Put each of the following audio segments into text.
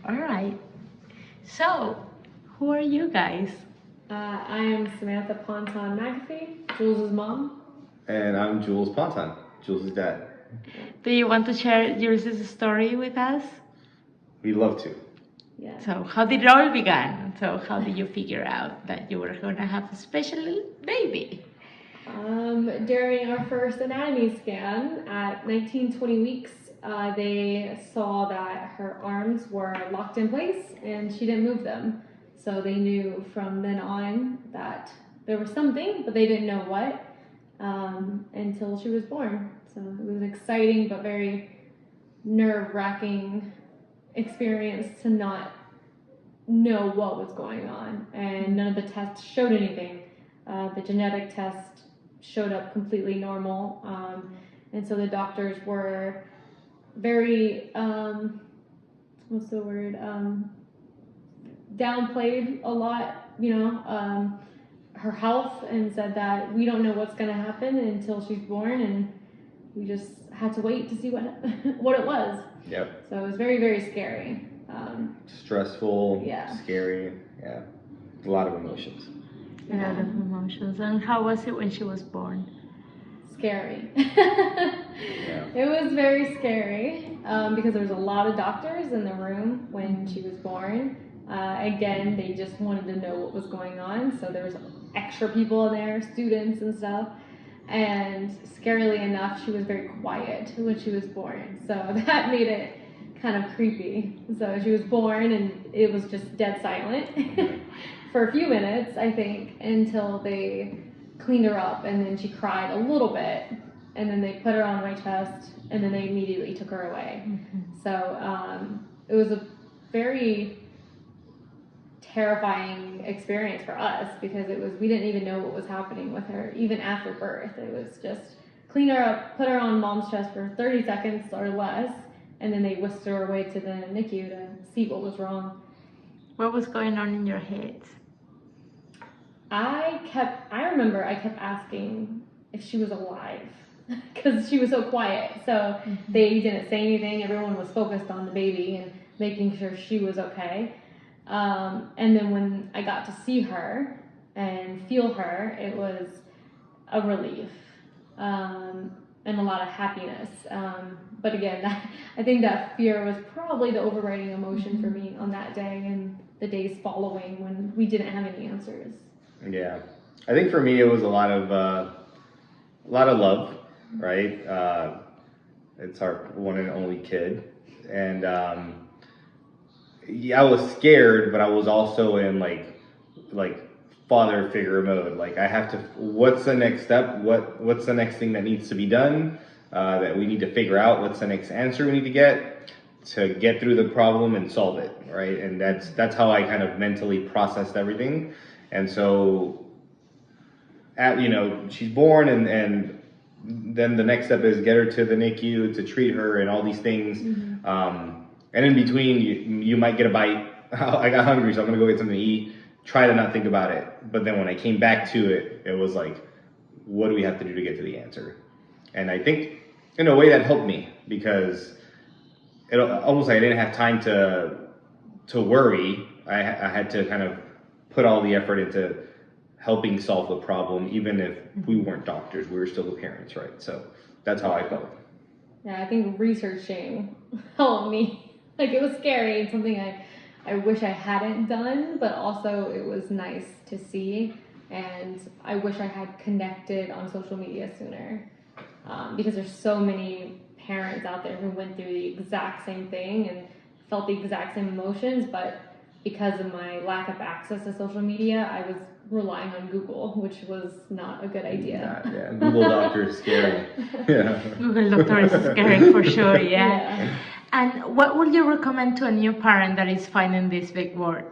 All right. So, who are you guys? I am Samantha Ponton McAfee, Jules' mom. And I'm Jules Ponton, Jules' dad. Do you want to share Jules' story with us? We'd love to. Yeah. So, how did it all begin? So, how did you figure out that you were going to have a special little baby? During our first anatomy scan at 19-20 weeks, they saw that her arms were locked in place and she didn't move them. So they knew from then on that there was something, but they didn't know what until she was born. So it was exciting but very nerve-wracking experience to not know what was going on, and none of the tests showed anything. The genetic test showed up completely normal, and so the doctors were very downplayed a lot, her health, and said that we don't know what's going to happen until she's born, and we just had to wait to see what what it was. Yep. So it was very, very scary. Stressful, Yeah. scary, yeah. A lot of emotions. A lot of emotions. And how was it when she was born? Scary. Yeah. It was very scary because there was a lot of doctors in the room when she was born. Again, they just wanted to know what was going on, so there was extra people in there, students and stuff. And scarily enough, she was very quiet when she was born, so that made it kind of creepy. So she was born and it was just dead silent for a few minutes, I think, until they cleaned her up, and then she cried a little bit, and then they put her on my chest, and then they immediately took her away. So it was a very terrifying experience for us because we didn't even know what was happening with her even after birth. It was just clean her up, put her on mom's chest for 30 seconds or less, and then they whisked her away to the NICU to see what was wrong. What was going on in your head? I remember I kept asking if she was alive because she was so quiet. So they didn't say anything. Everyone was focused on the baby and making sure she was okay. And then when I got to see her and feel her, it was a relief and a lot of happiness. But again, I think that fear was probably the overriding emotion for me on that day and the days following when we didn't have any answers. Yeah. I think for me it was a lot of love, right? It's our one and only kid. And yeah, I was scared, but I was also in like father figure mode. Like I have to, what's the next step? What's the next thing that needs to be done? That we need to figure out. What's the next answer we need to get through the problem and solve it, right? And that's how I kind of mentally processed everything. And so, she's born, and then the next step is get her to the NICU to treat her and all these things. And in between, you might get a bite. I got hungry, so I'm gonna go get something to eat. Try to not think about it. But then when I came back to it, it was like, what do we have to do to get to the answer? And I think in a way that helped me because it almost like I didn't have time to worry. I had to kind of put all the effort into helping solve the problem, even if we weren't doctors, we were still the parents, right? So that's how I felt. Yeah, I think researching helped me. Like it was scary and something I wish I hadn't done, but also it was nice to see, and I wish I had connected on social media sooner because there's so many parents out there who went through the exact same thing and felt the exact same emotions, but because of my lack of access to social media, I was relying on Google, which was not a good idea. Yeah, Google doctor is scary. Yeah. Google doctor is scary for sure, yeah. And what would you recommend to a new parent that is finding this big word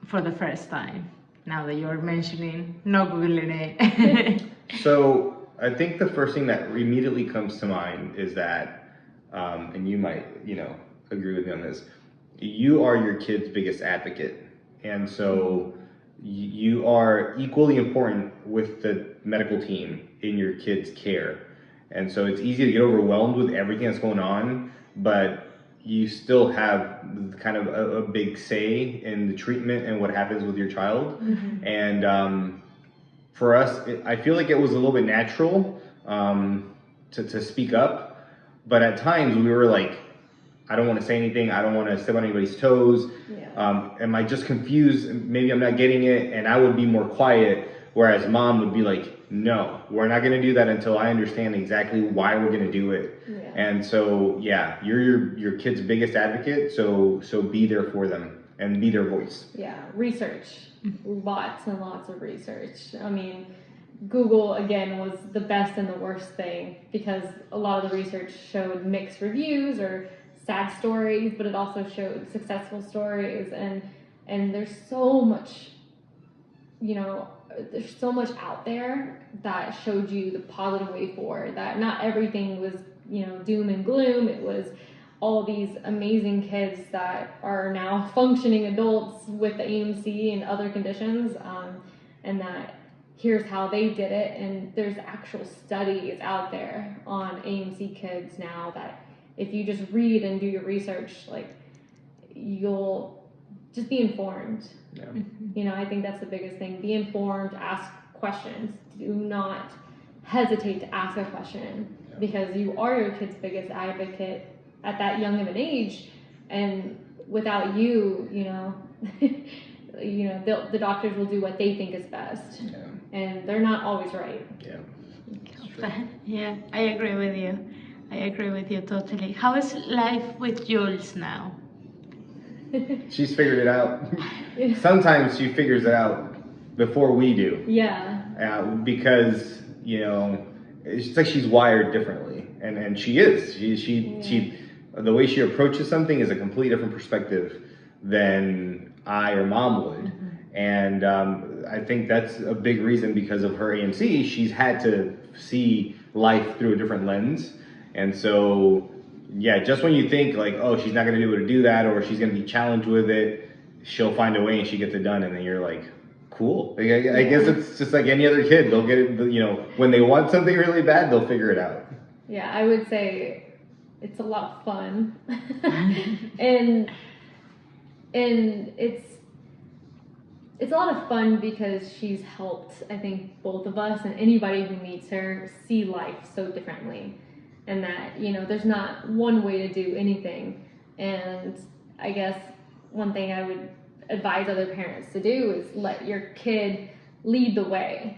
for the first time? Now that you're mentioning no Googling it. So I think the first thing that immediately comes to mind is that, and you might, agree with me on this, you are your kid's biggest advocate. And so you are equally important with the medical team in your kid's care. And so it's easy to get overwhelmed with everything that's going on, but you still have kind of a big say in the treatment and what happens with your child. And for us, I feel like it was a little bit natural to speak up, but at times we were like, I don't want to say anything. I don't want to step on anybody's toes. Am I just confused? Maybe I'm not getting it. And I would be more quiet, whereas mom would be like, no, we're not going to do that until I understand exactly why we're going to do it. And so, yeah, you're your kid's biggest advocate. So be there for them and be their voice. Yeah, research, lots and lots of research. I mean, Google, again, was the best and the worst thing, because a lot of the research showed mixed reviews or sad stories, but it also showed successful stories. And there's so much, there's so much out there that showed you the positive way forward, that not everything was, doom and gloom. It was all these amazing kids that are now functioning adults with the AMC and other conditions, and that here's how they did it. And there's actual studies out there on AMC kids now that if you just read and do your research, like, you'll just be informed. I think that's the biggest thing. Be informed, ask questions. Do not hesitate to ask a question, because you are your kid's biggest advocate at that young of an age. And without you, the doctors will do what they think is best. And they're not always right. Yeah, I agree with you. I agree with you totally. How is life with Jules now? She's figured it out. Sometimes she figures it out before we do. Because it's like she's wired differently, and she is. She the way she approaches something is a completely different perspective than I or mom would. And I think that's a big reason, because of her AMC. She's had to see life through a different lens. And so, yeah, just when you think like, oh, she's not going to be able to do that, or she's going to be challenged with it, she'll find a way and she gets it done. And then you're like, cool. I guess it's just like any other kid. They'll get it, when they want something really bad, they'll figure it out. Yeah, I would say it's a lot of fun. and it's a lot of fun because she's helped, I think, both of us and anybody who meets her see life so differently. And that, there's not one way to do anything. And I guess one thing I would advise other parents to do is let your kid lead the way.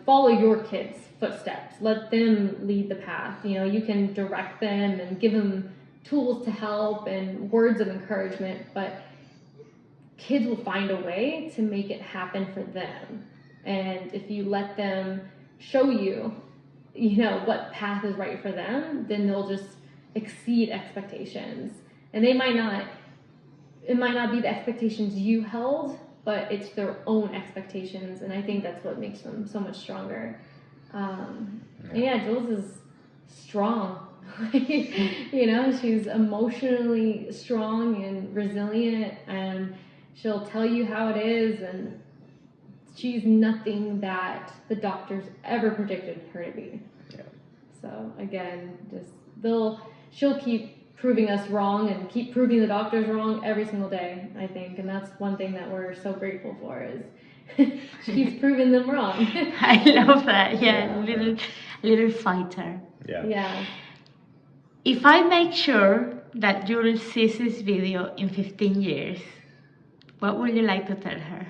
Follow your kid's footsteps. Let them lead the path. You can direct them and give them tools to help and words of encouragement, but kids will find a way to make it happen for them. And if you let them show you, what path is right for them, then they'll just exceed expectations. And it might not be the expectations you held, but it's their own expectations. And I think that's what makes them so much stronger. Jules is strong. She's emotionally strong and resilient, and she'll tell you how it is, and she's nothing that the doctors ever predicted her to be. So again, she'll keep proving us wrong and keep proving the doctors wrong every single day, I think. And that's one thing that we're so grateful for, is she keeps proving them wrong. I love that. Little fighter. Yeah. If I make sure that Jules sees this video in 15 years, what would you like to tell her?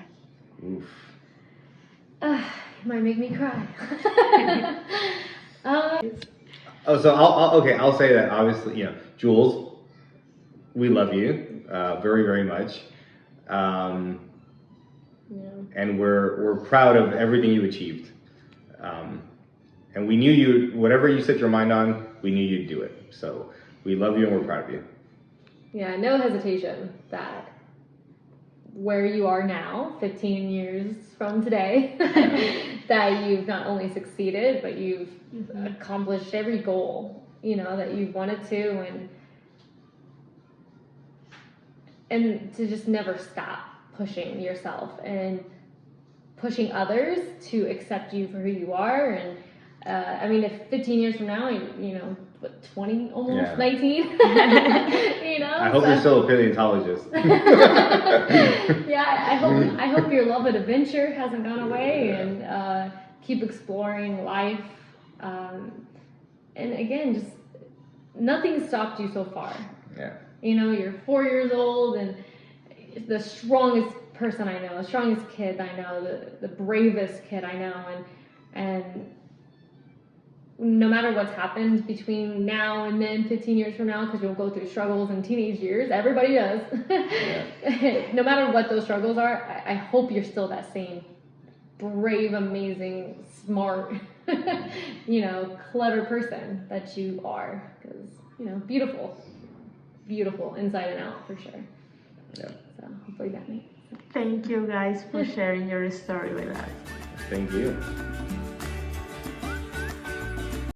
Oof. It might make me cry. I'll say that, obviously, Jules, we love you very, very much. And we're proud of everything you achieved. And we knew whatever you set your mind on, we knew you'd do it. So we love you and we're proud of you. Yeah, no hesitation that where you are now, 15 years from today, that you've not only succeeded, but you've accomplished every goal, that you've wanted to, and to just never stop pushing yourself and pushing others to accept you for who you are. And if 15 years from now, what, 20, almost Yeah. 19. You know. I hope you're still a paleontologist. Yeah, I hope your love of adventure hasn't gone away, and keep exploring life. And again, just nothing stopped you so far. Yeah. You know, you're 4 years old and the strongest person I know, the strongest kid I know, the bravest kid I know, and no matter what's happened between now and then, 15 years from now, because you'll go through struggles in teenage years, everybody does. Yeah. No matter what those struggles are, I hope you're still that same brave, amazing, smart, you know, clever person that you are, because, you know, beautiful inside and out, for sure. Yeah. So hopefully that makes sense. Thank you guys for sharing your story with us. Thank you.